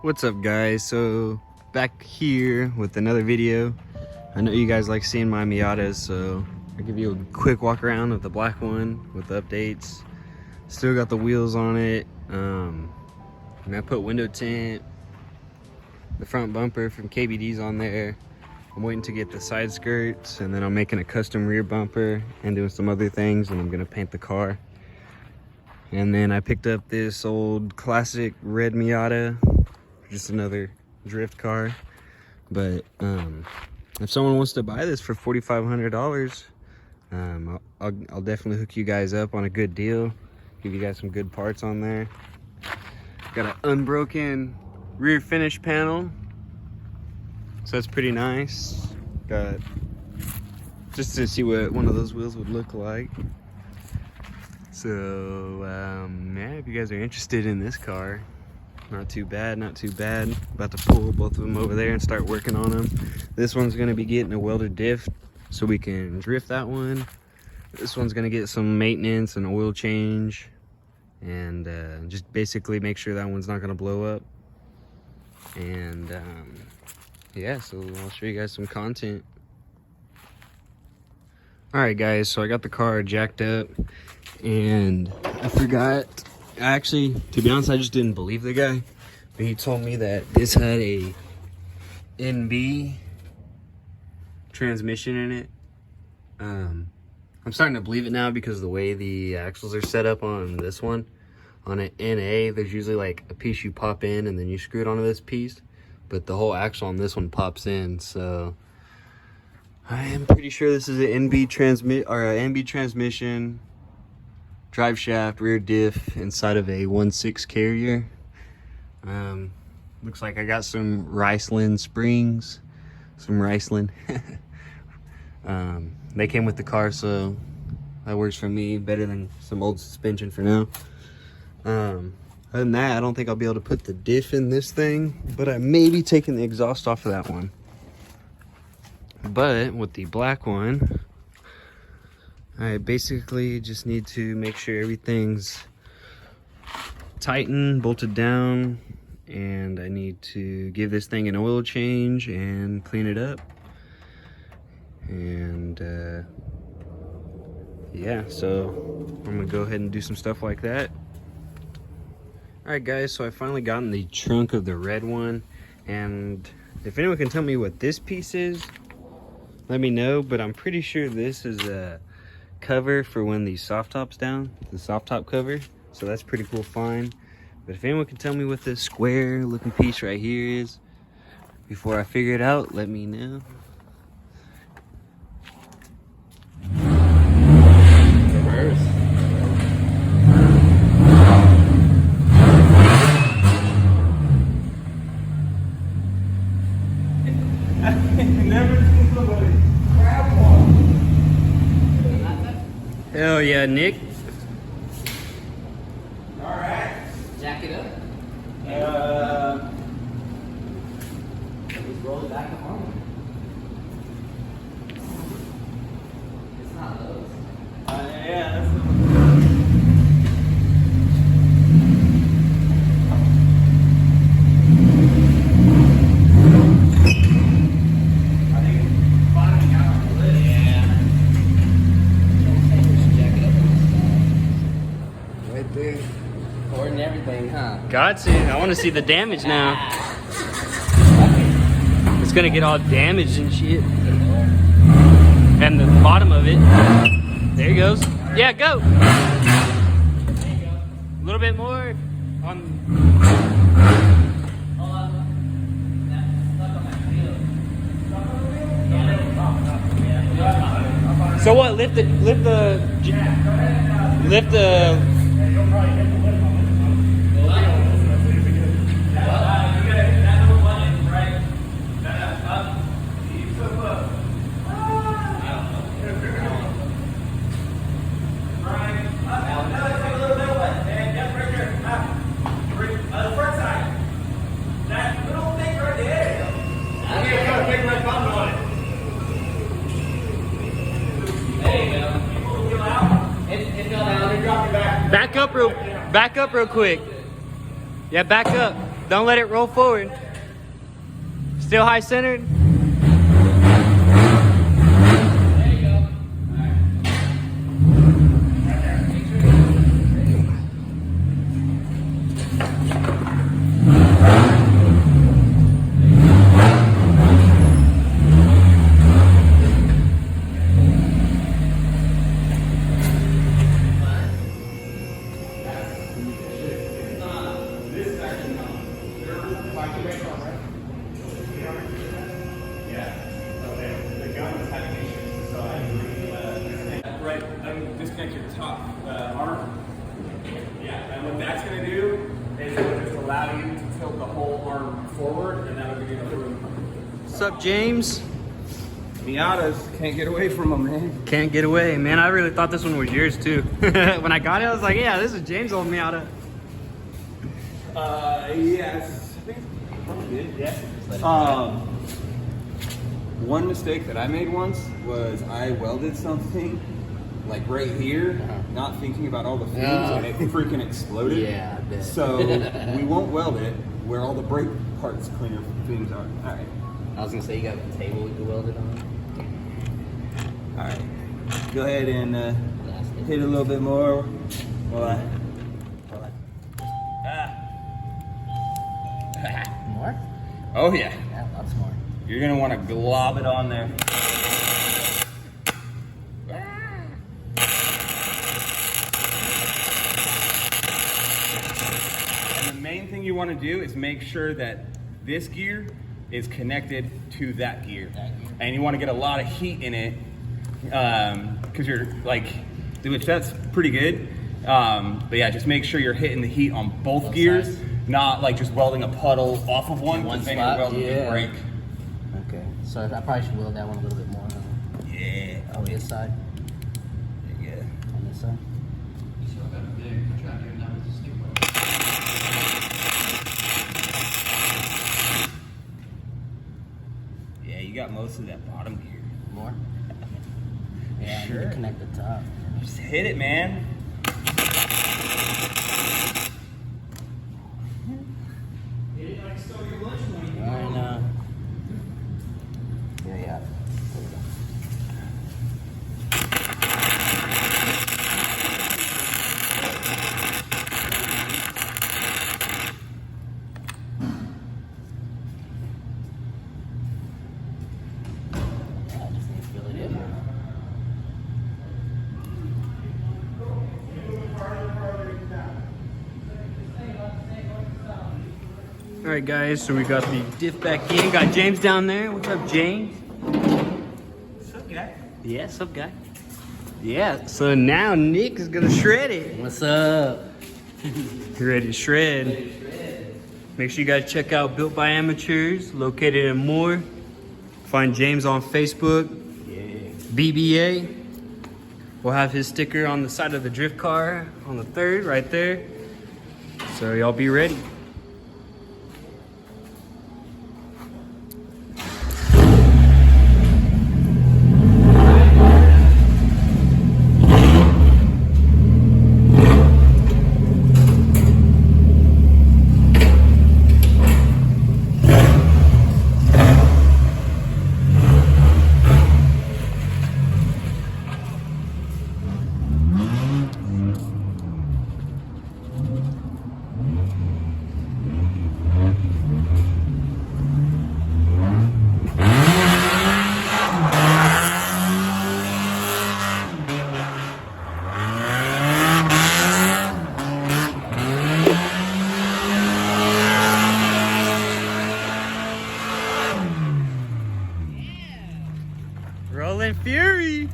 What's up, guys? So back here with another video. I know you guys like seeing my Miatas, so I'll give you a quick walk around of the black one with the updates. Still got the wheels on it. And I put window tint, the front bumper from KBD's on there. I'm waiting to get the side skirts, and then I'm making a custom rear bumper and doing some other things, and I'm gonna paint the car. And then I picked up this old classic red Miata, just another drift car. But if someone wants to buy this for $4,500, I'll definitely hook you guys up on a good deal, give you guys some good parts on there. Got an unbroken rear finish panel, so that's pretty nice. Got just to see what one of those wheels would look like. So yeah, if you guys are interested in this car, not too bad, not too bad. About to pull both of them over there and start working on them. This one's gonna be getting a welded diff so we can drift that one. This one's gonna get some maintenance and oil change, and just basically make sure that one's not gonna blow up. And yeah, so I'll show you guys some content. All right, guys, so I got the car jacked up, and I forgot. Actually, to be honest, I just didn't believe the guy, but he told me that this had a NB transmission in it. I'm starting to believe it now because of the way the axles are set up on this one. On an NA, there's usually like a piece you pop in and then you screw it onto this piece, but the whole axle on this one pops in. So I am pretty sure this is an NB transmission, drive shaft, rear diff inside of a 1.6 carrier. Looks like I got some Riceland springs, they came with the car, so that works for me better than some old suspension for now. Other than that, I don't think I'll be able to put the diff in this thing, but I may be taking the exhaust off of that one. But with the black one, I basically just need to make sure everything's tightened, bolted down, and I need to give this thing an oil change and clean it up. And yeah, so I'm gonna go ahead and do some stuff like that. All right, guys, so I finally got in the trunk of the red one, and if anyone can tell me what this piece is, let me know. But I'm pretty sure this is a cover for when the soft top's down, the soft top cover, so that's pretty cool find. But if anyone can tell me what this square looking piece right here is before I figure it out, let me know. Hell yeah, Nick. All right. Jack it up. Just roll it back to home. It's not those. Yeah, that's the everything, huh? Got to. I want to see the damage now. It's gonna get all damaged and shit. And the bottom of it. There it goes. Yeah, go. There you go. A little bit more on. So what? Lift the. Back up real quick. Yeah, back up. Don't let it roll forward. Still high centered. There you go. Right, disconnect your top arm. Yeah, and what that's going to do is it will just allow you to tilt the whole arm forward, and that'll give you enough room. What's up, James? Miatas, can't get away from them, man. Can't get away, man. I really thought this one was yours too. When I got it, I was like, yeah, this is James' old Miata. Yes. I think it's probably good, yeah. One mistake that I made once was I welded something like right here, not thinking about all the fumes, and it freaking exploded. Yeah, I bet. So we won't weld it where all the brake parts cleaner fumes are. All right. I was gonna say you got a table we could weld it on. All right. Go ahead and hit it a little bit more. More? Oh yeah. Yeah, lots more. You're gonna want to glob it on there. And the main thing you want to do is make sure that this gear is connected to that gear. And you want to get a lot of heat in it, because you're like, which that's pretty good. But yeah, just make sure you're hitting the heat on both gears, sides. not like just welding a puddle off of one, One because then spot, you're welding the yeah. brake. Okay. So I probably should weld that one a little bit more. Huh? Yeah. On this side. Yeah. On this side. Yeah, you got most of that bottom gear. More? Yeah, I need Sure. to connect the top. Just hit it, man. I know. Yeah. There we go. Yeah, I just need to fill it in. All right, guys, so we got the diff back in. Got James down there. What's up, James? What's up, guy? Yeah, what's up, guy? Yeah, so now Nick is gonna shred it. What's up? You ready to shred? Make sure you guys check out Built by Amateurs, located in Moore. Find James on Facebook, BBA. We'll have his sticker on the side of the drift car on the 3rd, right there. So y'all be ready. Rolling Fury.